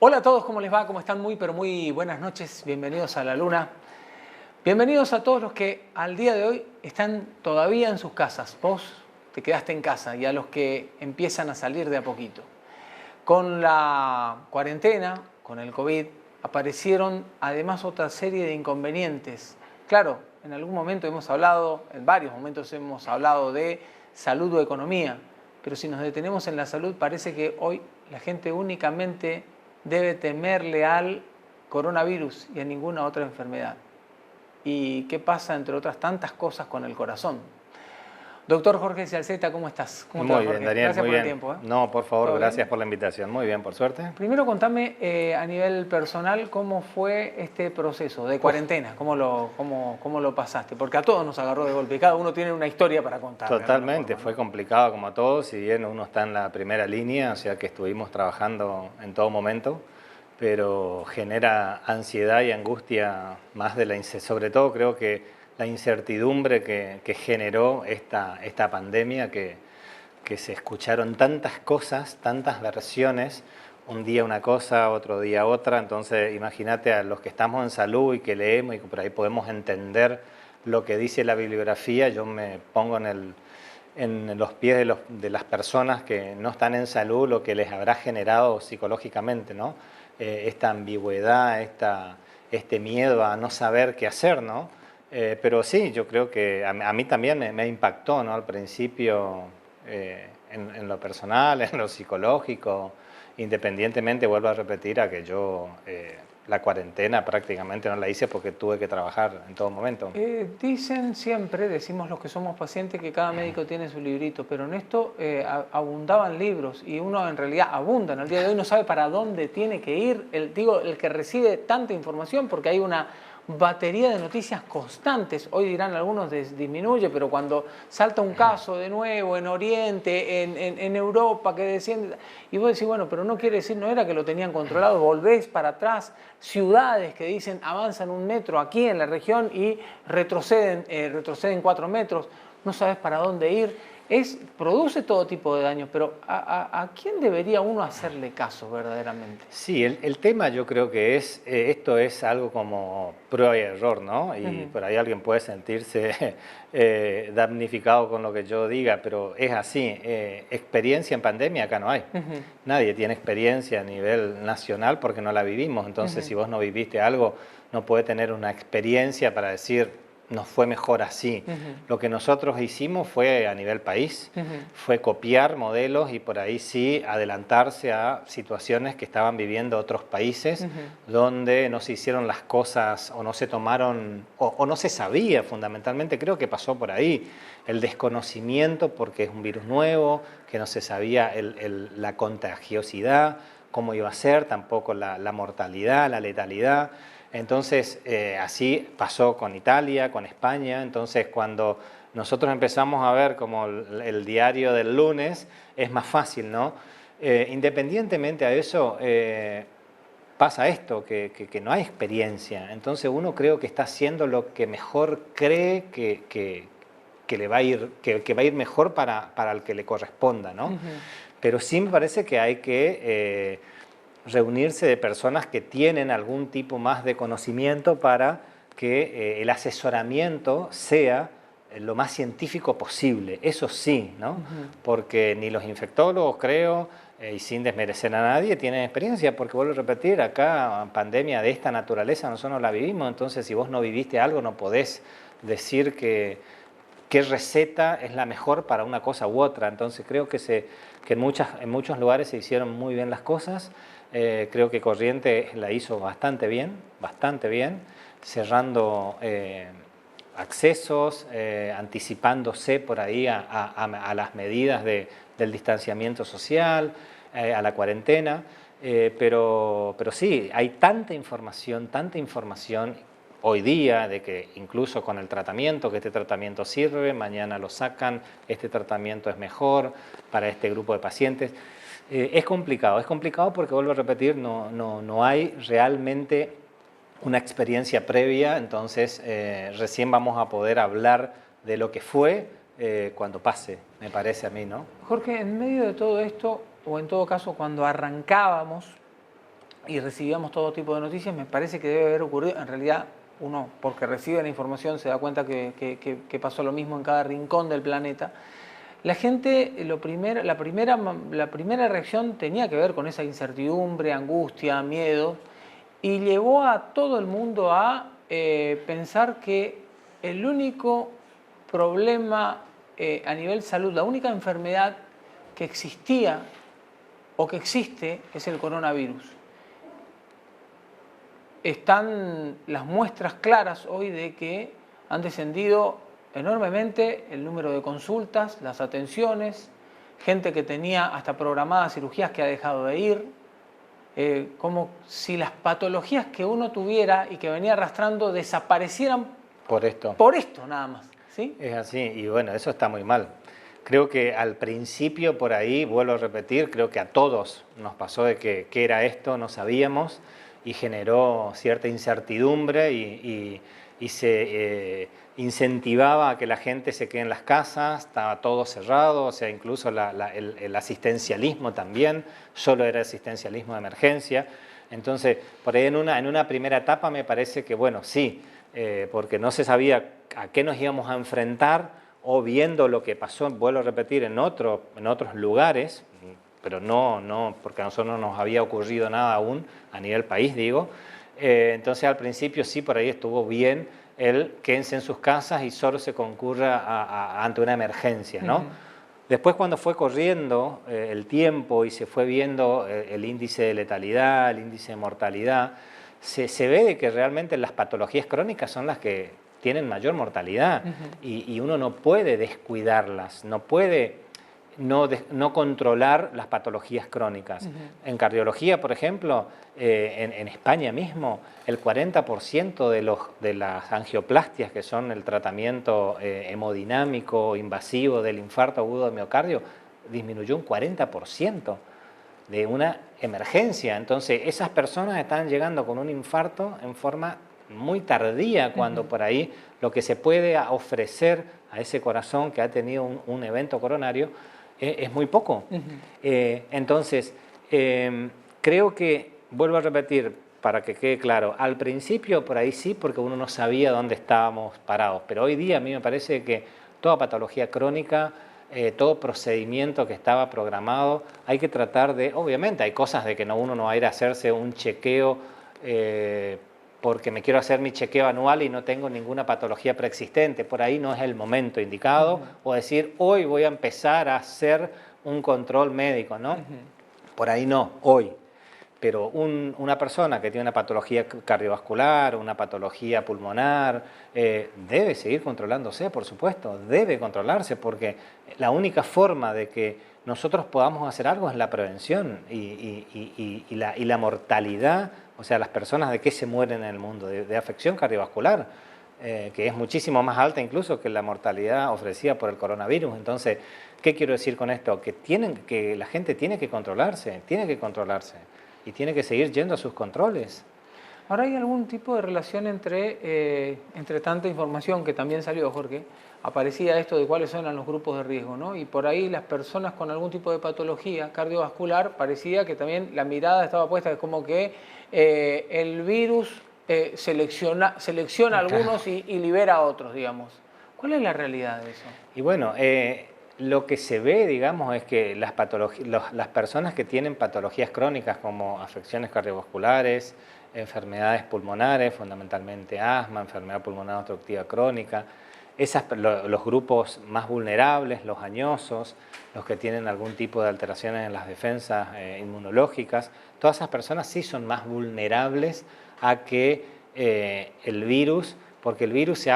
Hola a todos, ¿cómo les va? ¿Cómo están? Muy, pero muy buenas noches. Bienvenidos a La Luna. Bienvenidos a todos los que al día de hoy están todavía en sus casas. Vos te quedaste en casa y a los que empiezan a salir de a poquito. Con la cuarentena, con el COVID, aparecieron además otra serie de inconvenientes. Claro, en algún momento hemos hablado, en varios momentos hemos hablado de salud o economía, pero si nos detenemos en la salud, parece que hoy la gente únicamente debe temerle al coronavirus y a ninguna otra enfermedad. ¿Y qué pasa, entre otras tantas cosas, con el corazón? Doctor Jorge Cialceta, ¿cómo estás? ¿Cómo te va, Muy bien, Jorge? Daniel, Gracias muy por el bien. tiempo. No, por favor, ¿Todo gracias bien? por la invitación. Muy bien, por suerte. Primero contame a nivel personal cómo fue este proceso de Uf, cuarentena, cómo lo pasaste, porque a todos nos agarró de golpe y cada uno tiene una historia para contar de alguna totalmente, forma, fue ¿no? complicado como a todos, si bien uno está en la primera línea, o sea que estuvimos trabajando en todo momento, pero genera ansiedad y angustia más de sobre todo creo que la incertidumbre que generó esta pandemia, que se escucharon tantas cosas, tantas versiones, un día una cosa, otro día otra, entonces imagínate a los que estamos en salud y que leemos y que por ahí podemos entender lo que dice la bibliografía, yo me pongo en los pies de las personas que no están en salud, lo que les habrá generado psicológicamente, ¿no? Esta ambigüedad, este miedo a no saber qué hacer, ¿no? Pero sí, yo creo que a mí también me impactó, ¿no? Al principio, en lo personal, en lo psicológico, independientemente, vuelvo a repetir, a que yo la cuarentena prácticamente no la hice porque tuve que trabajar en todo momento. Dicen siempre, decimos los que somos pacientes, que cada médico tiene su librito, pero en esto abundaban libros y uno en realidad abunda. En el día de hoy no sabe para dónde tiene que ir, el que recibe tanta información, porque hay una batería de noticias constantes. Hoy dirán algunos disminuye, pero cuando salta un caso de nuevo en Oriente, en Europa, que desciende, y vos decís, bueno, pero no quiere decir, no era que lo tenían controlado, volvés para atrás, ciudades que dicen avanzan 1 metro aquí en la región y retroceden 4 metros, no sabes para dónde ir. Produce todo tipo de daños, pero ¿a quién debería uno hacerle caso verdaderamente? Sí, el tema yo creo que esto es algo como prueba y error, ¿no? Y por ahí alguien puede sentirse damnificado con lo que yo diga, pero es así. Experiencia en pandemia acá no hay. Nadie tiene experiencia a nivel nacional porque no la vivimos. Entonces, si vos no viviste algo, no puede tener una experiencia para decir, nos fue mejor así. Lo que nosotros hicimos fue a nivel país, fue copiar modelos y por ahí sí adelantarse a situaciones que estaban viviendo otros países, donde no se hicieron las cosas o no se tomaron o no se sabía fundamentalmente, creo que pasó por ahí, el desconocimiento porque es un virus nuevo, que no se sabía la contagiosidad, cómo iba a ser, tampoco la mortalidad, la letalidad. Entonces, así pasó con Italia, con España. Entonces, cuando nosotros empezamos a ver como el diario del lunes, es más fácil, ¿no? Independientemente a eso, pasa esto, que no hay experiencia. Entonces, uno creo que está haciendo lo que mejor cree que le va a ir, que va a ir mejor para el que le corresponda, ¿no? Pero sí me parece que hay que reunirse de personas que tienen algún tipo más de conocimiento para que el asesoramiento sea lo más científico posible, eso sí, ¿no? Porque ni los infectólogos, creo, y sin desmerecer a nadie, tienen experiencia, porque vuelvo a repetir, acá pandemia de esta naturaleza nosotros no la vivimos, entonces si vos no viviste algo no podés decir qué receta es la mejor para una cosa u otra. Entonces creo que en muchos lugares se hicieron muy bien las cosas. Creo que Corrientes la hizo bastante bien, cerrando accesos, anticipándose por ahí a las medidas del distanciamiento social, a la cuarentena. Pero sí, hay tanta información hoy día de que incluso con el tratamiento, que este tratamiento sirve, mañana lo sacan, este tratamiento es mejor para este grupo de pacientes. Es complicado porque, vuelvo a repetir, no hay realmente una experiencia previa, entonces recién vamos a poder hablar de lo que fue cuando pase, me parece a mí, ¿no? Jorge, en medio de todo esto, o en todo caso cuando arrancábamos y recibíamos todo tipo de noticias, me parece que debe haber ocurrido, en realidad uno porque recibe la información se da cuenta que pasó lo mismo en cada rincón del planeta. La gente, la primera reacción tenía que ver con esa incertidumbre, angustia, miedo, y llevó a todo el mundo a pensar que el único problema a nivel salud, la única enfermedad que existía o que existe es el coronavirus. Están las muestras claras hoy de que han descendido enormemente el número de consultas, las atenciones, gente que tenía hasta programadas cirugías que ha dejado de ir, como si las patologías que uno tuviera y que venía arrastrando desaparecieran por esto. Por esto nada más, ¿sí? Es así, y bueno, eso está muy mal. Creo que al principio, por ahí, vuelvo a repetir, creo que a todos nos pasó de que qué era esto, no sabíamos, y generó cierta incertidumbre y se incentivaba a que la gente se quede en las casas, estaba todo cerrado, o sea, incluso el asistencialismo también, solo era asistencialismo de emergencia. Entonces, por ahí en una primera etapa me parece que, bueno, sí, porque no se sabía a qué nos íbamos a enfrentar, o viendo lo que pasó, vuelvo a repetir, en otros lugares, pero no porque a nosotros no nos había ocurrido nada aún, a nivel país digo, entonces al principio sí, por ahí estuvo bien el quédense en sus casas y solo se concurra ante una emergencia, ¿no? Después cuando fue corriendo el tiempo y se fue viendo el índice de letalidad, el índice de mortalidad, se ve de que realmente las patologías crónicas son las que tienen mayor mortalidad y uno no puede descuidarlas, no puede no controlar las patologías crónicas. En cardiología, por ejemplo, en España mismo, el 40% de las angioplastias, que son el tratamiento hemodinámico invasivo del infarto agudo de miocardio, disminuyó un 40% de una emergencia. Entonces, esas personas están llegando con un infarto en forma muy tardía, cuando por ahí lo que se puede ofrecer a ese corazón que ha tenido un evento coronario es muy poco. Entonces, creo que, vuelvo a repetir, para que quede claro, al principio por ahí sí, porque uno no sabía dónde estábamos parados, pero hoy día a mí me parece que toda patología crónica, todo procedimiento que estaba programado, hay que tratar de, obviamente hay cosas de que uno no va a ir a hacerse un chequeo porque me quiero hacer mi chequeo anual y no tengo ninguna patología preexistente, por ahí no es el momento indicado, o decir, hoy voy a empezar a hacer un control médico, ¿no? Por ahí no, hoy. Pero una persona que tiene una patología cardiovascular, una patología pulmonar, debe seguir controlándose, por supuesto, debe controlarse, porque la única forma de que nosotros podamos hacer algo es la prevención y la mortalidad. O sea, las personas de qué se mueren en el mundo, de afección cardiovascular, que es muchísimo más alta incluso que la mortalidad ofrecida por el coronavirus. Entonces, ¿qué quiero decir con esto? Que la gente tiene que controlarse y tiene que seguir yendo a sus controles. Ahora, ¿hay algún tipo de relación entre tanta información que también salió, Jorge? Aparecía esto de cuáles eran los grupos de riesgo, ¿no? Y por ahí las personas con algún tipo de patología cardiovascular, parecía que también la mirada estaba puesta, es como que el virus selecciona a algunos y libera a otros, digamos. ¿Cuál es la realidad de eso? Y bueno, lo que se ve, digamos, es que las personas que tienen patologías crónicas como afecciones cardiovasculares, enfermedades pulmonares, fundamentalmente asma, enfermedad pulmonar obstructiva crónica, los grupos más vulnerables, los añosos, los que tienen algún tipo de alteraciones en las defensas inmunológicas, todas esas personas sí son más vulnerables a que el virus, porque el virus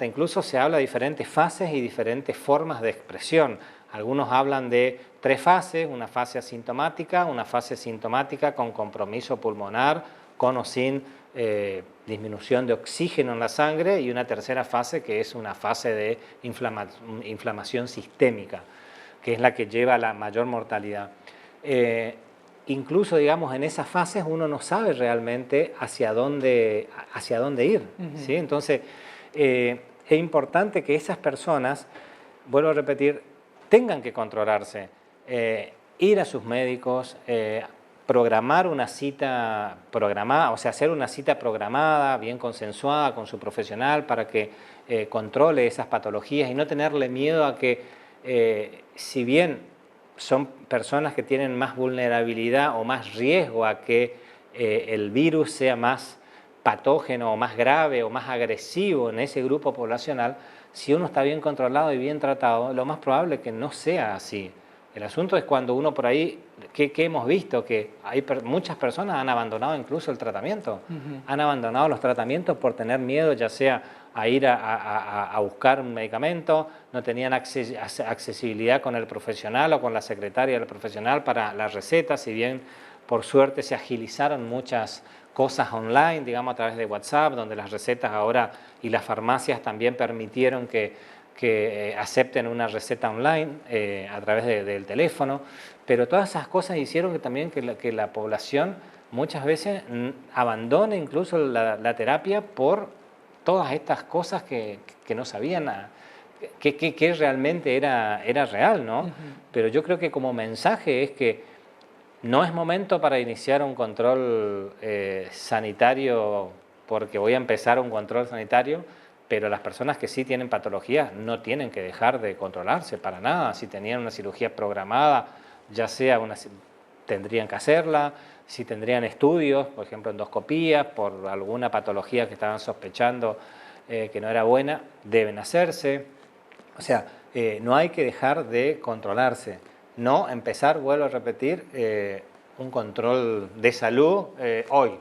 incluso se habla de diferentes fases y diferentes formas de expresión. Algunos hablan de 3 fases, una fase asintomática, una fase sintomática con compromiso pulmonar, con o sin disminución de oxígeno en la sangre, y una tercera fase que es una fase de inflamación sistémica, que es la que lleva a la mayor mortalidad. Incluso, digamos, en esas fases uno no sabe realmente hacia dónde ir, ¿sí? Entonces, es importante que esas personas, vuelvo a repetir, tengan que controlarse, ir a sus médicos, programar una cita programada, o sea, hacer una cita programada, bien consensuada con su profesional para que controle esas patologías y no tenerle miedo a que, si bien son personas que tienen más vulnerabilidad o más riesgo a que el virus sea más patógeno o más grave o más agresivo en ese grupo poblacional, si uno está bien controlado y bien tratado, lo más probable es que no sea así. El asunto es cuando uno por ahí, que hemos visto que muchas personas han abandonado incluso el tratamiento, han abandonado los tratamientos por tener miedo, ya sea a ir a buscar un medicamento, no tenían accesibilidad con el profesional o con la secretaria del profesional para la receta, si bien por suerte se agilizaron muchas cosas online, digamos a través de WhatsApp, donde las recetas ahora y las farmacias también permitieron que acepten una receta online a través del teléfono, pero todas esas cosas hicieron que también que la población muchas veces abandone incluso la terapia por todas estas cosas que no sabían que realmente era real, ¿no? Pero yo creo que como mensaje es que no es momento para iniciar un control sanitario porque voy a empezar un control sanitario, pero las personas que sí tienen patologías no tienen que dejar de controlarse para nada. Si tenían una cirugía programada, ya sea tendrían que hacerla, si tendrían estudios, por ejemplo endoscopías, por alguna patología que estaban sospechando que no era buena, deben hacerse. O sea, no hay que dejar de controlarse, no empezar, vuelvo a repetir, un control de salud hoy,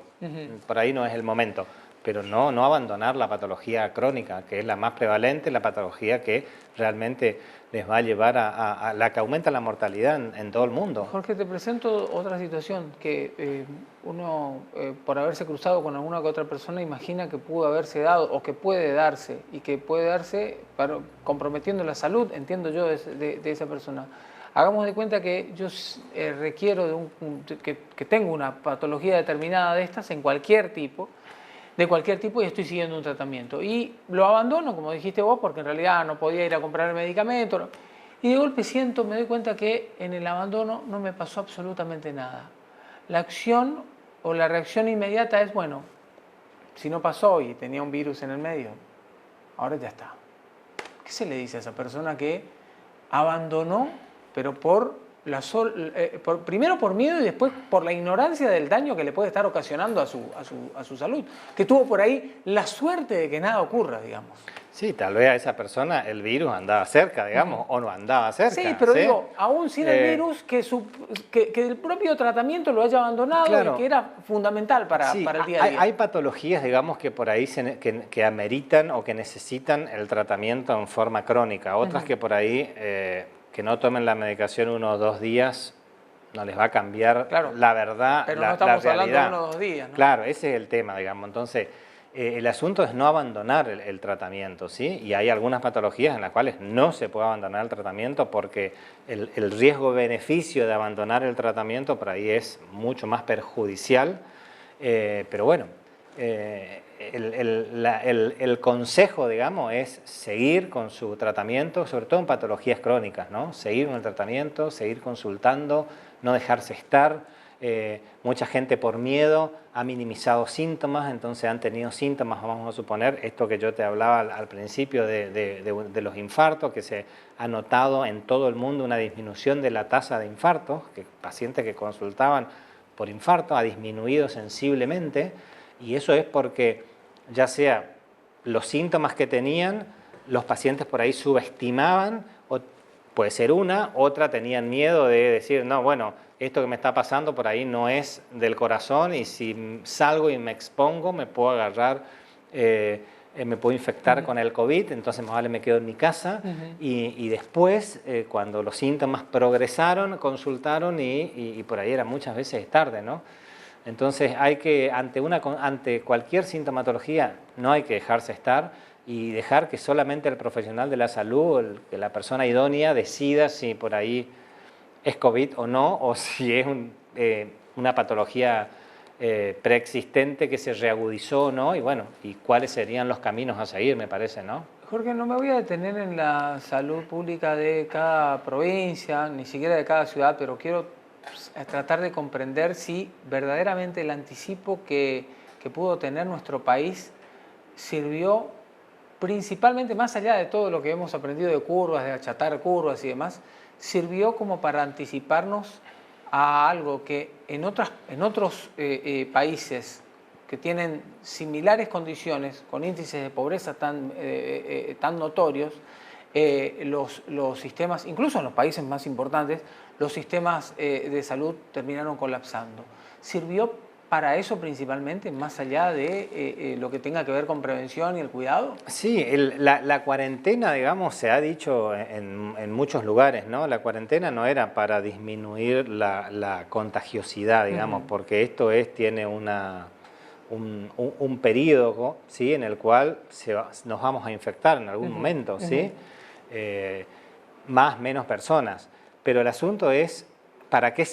por ahí no es el momento, pero no abandonar la patología crónica, que es la más prevalente, la patología que realmente les va a llevar a la que aumenta la mortalidad en todo el mundo. Jorge, te presento otra situación que uno, por haberse cruzado con alguna que otra persona, imagina que pudo haberse dado o que puede darse, y que puede darse comprometiendo la salud, entiendo yo, de esa persona. Hagamos de cuenta que yo requiero que tengo una patología determinada de estas en cualquier tipo, y estoy siguiendo un tratamiento. Y lo abandono, como dijiste vos, porque en realidad no podía ir a comprar el medicamento. Y de golpe me doy cuenta que en el abandono no me pasó absolutamente nada. La acción o la reacción inmediata es, bueno, si no pasó y tenía un virus en el medio, ahora ya está. ¿Qué se le dice a esa persona que abandonó, pero primero por miedo y después por la ignorancia del daño que le puede estar ocasionando a su salud? Que tuvo por ahí la suerte de que nada ocurra, digamos. Sí, tal vez a esa persona el virus andaba cerca, digamos, o no andaba cerca. Sí, pero digo, aún sin el virus, que el propio tratamiento lo haya abandonado, claro, y que era fundamental para el día a día. Hay patologías, digamos, que por ahí que ameritan o que necesitan el tratamiento en forma crónica. Otras que por ahí, que no tomen la medicación 1 o 2 días, no les va a cambiar, claro, la verdad, pero la no estamos realidad. Hablando de 1 o 2 días, ¿no? Claro, ese es el tema, digamos. Entonces, el asunto es no abandonar el tratamiento, ¿sí? Y hay algunas patologías en las cuales no se puede abandonar el tratamiento porque el riesgo-beneficio de abandonar el tratamiento por ahí es mucho más perjudicial. Pero bueno, el consejo, digamos, es seguir con su tratamiento, sobre todo en patologías crónicas, ¿no? Seguir con el tratamiento, seguir consultando, no dejarse estar. Mucha gente por miedo ha minimizado síntomas, entonces han tenido síntomas, vamos a suponer, esto que yo te hablaba al principio de los infartos, que se ha notado en todo el mundo una disminución de la tasa de infartos, que pacientes que consultaban por infarto ha disminuido sensiblemente, y eso es porque ya sea los síntomas que tenían, los pacientes por ahí subestimaban, o puede ser otra tenían miedo de decir, no, bueno, esto que me está pasando por ahí no es del corazón y si salgo y me expongo me puedo agarrar, me puedo infectar con el COVID, entonces más vale me quedo en mi casa. Y después, cuando los síntomas progresaron, consultaron y por ahí era muchas veces tarde, ¿no? Entonces hay que, ante cualquier sintomatología, no hay que dejarse estar y dejar que solamente el profesional de la salud, que la persona idónea decida si por ahí es COVID o no, o si es una patología preexistente que se reagudizó o no, y bueno, y cuáles serían los caminos a seguir, me parece, ¿no? Jorge, no me voy a detener en la salud pública de cada provincia, ni siquiera de cada ciudad, pero quiero tratar de comprender si verdaderamente el anticipo que pudo tener nuestro país sirvió principalmente, más allá de todo lo que hemos aprendido de curvas, de achatar curvas y demás, sirvió como para anticiparnos a algo que en otros países que tienen similares condiciones, con índices de pobreza tan notorios, los sistemas, incluso en los países más importantes, los sistemas de salud terminaron colapsando. ¿Sirvió para eso principalmente, más allá de lo que tenga que ver con prevención y el cuidado? Sí, la cuarentena, digamos, se ha dicho en muchos lugares, ¿no? La cuarentena no era para disminuir la contagiosidad, digamos, porque esto tiene un periodo, ¿sí?, en el cual nos vamos a infectar en algún momento, ¿sí? Más, menos personas. Pero el asunto es, ¿para qué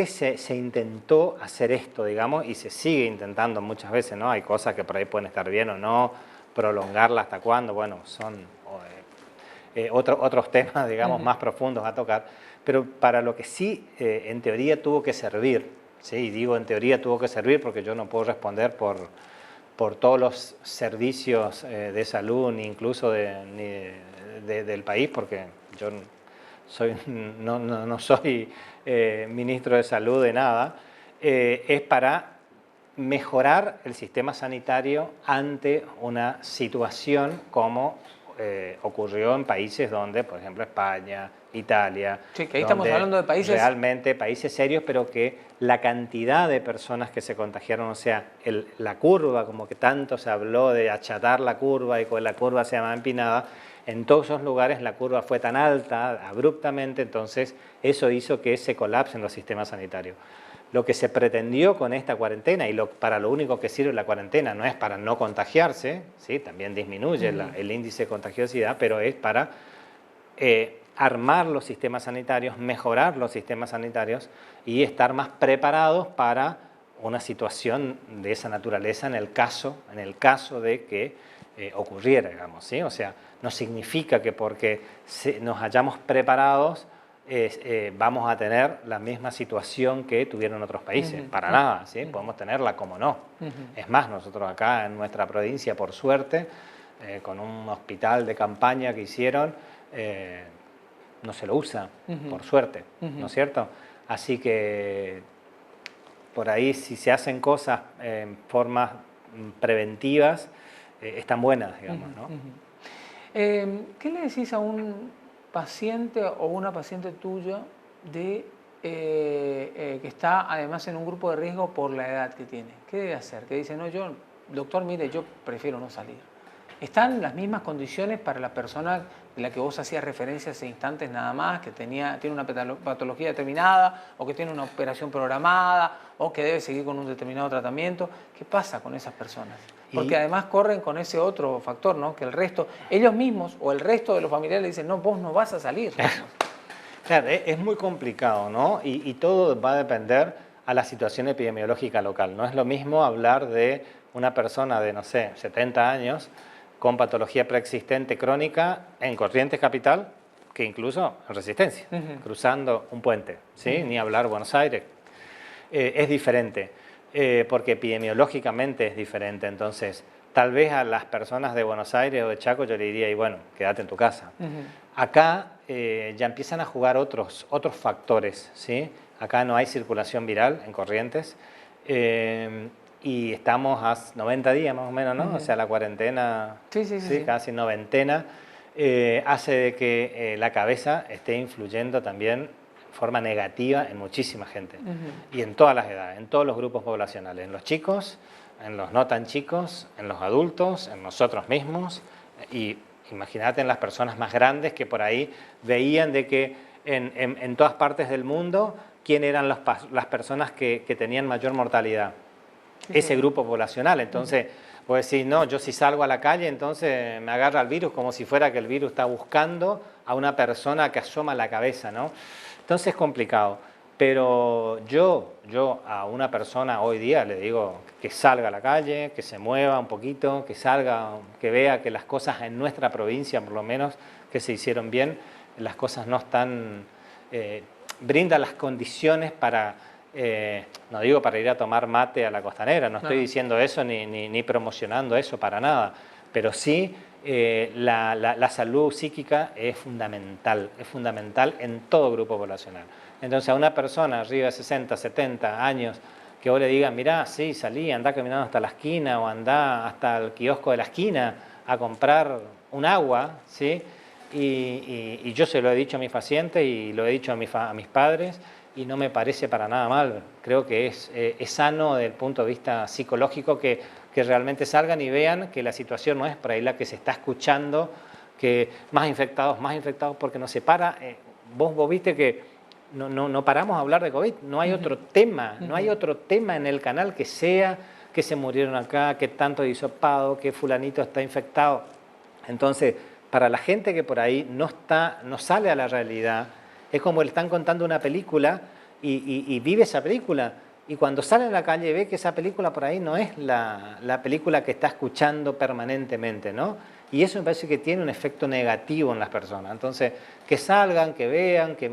se intentó hacer esto, digamos? Y se sigue intentando muchas veces, ¿no? Hay cosas que por ahí pueden estar bien o no, prolongarla hasta cuándo, bueno, son otros temas, digamos, más profundos a tocar. Pero para lo que sí, en teoría, tuvo que servir, ¿sí? Y digo en teoría tuvo que servir porque yo no puedo responder por todos los servicios de salud, ni incluso del país, porque yo no soy ministro de salud de nada, es para mejorar el sistema sanitario ante una situación como ocurrió en países donde, por ejemplo, España, Italia, sí, que ahí estamos hablando de países realmente países serios, pero que la cantidad de personas que se contagiaron, o sea, la curva, como que tanto se habló de achatar la curva y que la curva se llama empinada, en todos esos lugares la curva fue tan alta, abruptamente, entonces eso hizo que se colapsen los sistemas sanitarios. Lo que se pretendió con esta cuarentena, y para lo único que sirve la cuarentena, no es para no contagiarse, ¿sí? También disminuye el índice de contagiosidad, pero es para armar los sistemas sanitarios, mejorar los sistemas sanitarios y estar más preparados para una situación de esa naturaleza en el caso de que ocurriera, digamos, ¿sí? O sea, no significa que porque nos hayamos preparados vamos a tener la misma situación que tuvieron otros países, para nada, ¿sí? Podemos tenerla como no. Es más, nosotros acá en nuestra provincia, por suerte, con un hospital de campaña que hicieron, no se lo usa, por suerte, ¿no es cierto? Así que por ahí si se hacen cosas en formas preventivas, están buenas, digamos, ¿no? ¿Qué le decís a un paciente o una paciente tuya que está además en un grupo de riesgo por la edad que tiene? ¿Qué debe hacer? Que dice, no, doctor, mire, yo prefiero no salir. ¿Están las mismas condiciones para la persona de la que vos hacías referencia hace instantes nada más, que tiene una patología determinada, o que tiene una operación programada, o que debe seguir con un determinado tratamiento? ¿Qué pasa con esas personas? Porque además corren con ese otro factor, ¿no? Que el resto, ellos mismos o el resto de los familiares le dicen, no, vos no vas a salir. Claro, es muy complicado, ¿no? Y todo va a depender a la situación epidemiológica local. No es lo mismo hablar de una persona de, no sé, 70 años con patología preexistente crónica en Corrientes Capital que incluso en Resistencia, cruzando un puente, ¿sí? Ni hablar Buenos Aires. Es diferente. Porque epidemiológicamente es diferente, entonces tal vez a las personas de Buenos Aires o de Chaco yo le diría, y bueno, quédate en tu casa. Acá ya empiezan a jugar otros factores, ¿sí? Acá no hay circulación viral en Corrientes y estamos a 90 días más o menos, ¿no? O sea, la cuarentena, sí, casi noventena, hace de que la cabeza esté influyendo también forma negativa en muchísima gente y en todas las edades, en todos los grupos poblacionales, en los chicos, en los no tan chicos, en los adultos, en nosotros mismos, y imagínate en las personas más grandes que por ahí veían de que en todas partes del mundo quién eran las personas que tenían mayor mortalidad, ese grupo poblacional. Entonces vos decís, no, yo si salgo a la calle entonces me agarra el virus, como si fuera que el virus está buscando a una persona que asoma la cabeza, ¿no? Entonces es complicado, pero yo a una persona hoy día le digo que salga a la calle, que se mueva un poquito, que salga, que vea que las cosas en nuestra provincia, por lo menos, que se hicieron bien, las cosas no están brinda las condiciones para, no digo para ir a tomar mate a la Costanera, no estoy diciendo eso ni promocionando eso para nada, pero sí la salud psíquica es fundamental en todo grupo poblacional. Entonces a una persona arriba de 60, 70 años que vos le digas, mirá, sí, salí, andá caminando hasta la esquina o andá hasta el kiosco de la esquina a comprar un agua, ¿sí? Y yo se lo he dicho a mis pacientes y lo he dicho a mis padres y no me parece para nada mal. Creo que es sano desde el punto de vista psicológico que realmente salgan y vean que la situación no es por ahí la que se está escuchando, que más infectados, porque no se para. Vos viste que no paramos a hablar de COVID, no hay otro tema, no hay otro tema en el canal que sea que se murieron acá, que tanto hisopado, que fulanito está infectado. Entonces, para la gente que por ahí no sale a la realidad, es como le están contando una película y vive esa película. Y cuando sale a la calle ve que esa película por ahí no es la película que está escuchando permanentemente, ¿no? Y eso me parece que tiene un efecto negativo en las personas. Entonces, que salgan, que vean, que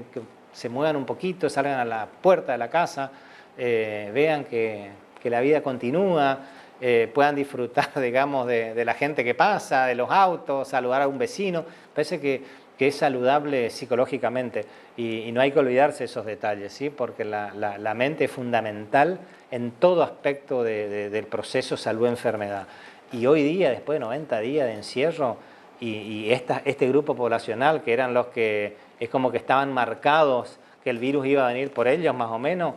se muevan un poquito, salgan a la puerta de la casa, vean que la vida continúa, puedan disfrutar, digamos, de la gente que pasa, de los autos, saludar a un vecino. Parece que es saludable psicológicamente y no hay que olvidarse esos detalles, ¿sí? Porque la mente es fundamental en todo aspecto del proceso salud-enfermedad. Y hoy día, después de 90 días de encierro, y este grupo poblacional, que eran los que es como que estaban marcados, que el virus iba a venir por ellos más o menos,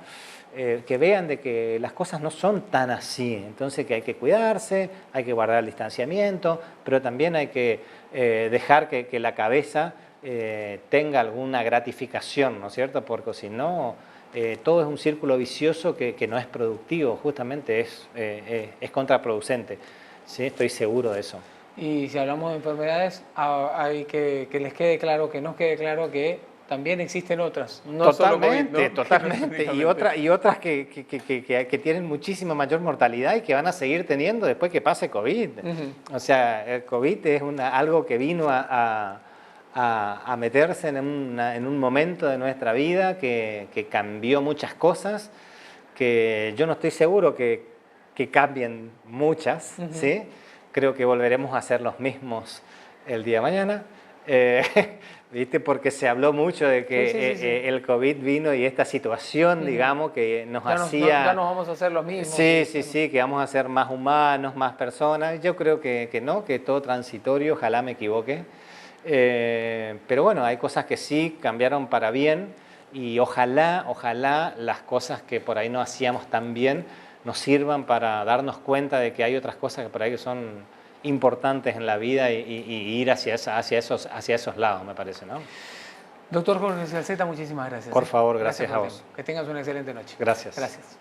que vean de que las cosas no son tan así. Entonces que hay que cuidarse, hay que guardar el distanciamiento, pero también hay que dejar que la cabeza tenga alguna gratificación, ¿no es cierto? Porque si no, todo es un círculo vicioso que no es productivo, justamente es contraproducente. Sí, estoy seguro de eso. Y si hablamos de enfermedades, hay que les quede claro, que nos quede claro que también existen otras. No Totalmente, solo COVID, ¿no? totalmente. Y otras que tienen muchísima mayor mortalidad y que van a seguir teniendo después que pase COVID. O sea, el COVID es algo que vino a meterse en un momento de nuestra vida que cambió muchas cosas, que yo no estoy seguro que cambien muchas, ¿sí? Creo que volveremos a ser los mismos el día de mañana. ¿Viste? Porque se habló mucho de que el COVID vino y esta situación, digamos, que nos hacía... Ya nos vamos a hacer los mismos. Sí, que vamos a ser más humanos, más personas. Yo creo que no, que es todo transitorio, ojalá me equivoque. Pero bueno, hay cosas que sí cambiaron para bien y ojalá las cosas que por ahí no hacíamos tan bien nos sirvan para darnos cuenta de que hay otras cosas que por ahí son importantes en la vida y ir hacia esos lados, me parece, ¿no? Doctor Jorge Salceta, muchísimas gracias. Por favor, gracias a vos. Que tengas una excelente noche. Gracias. Gracias.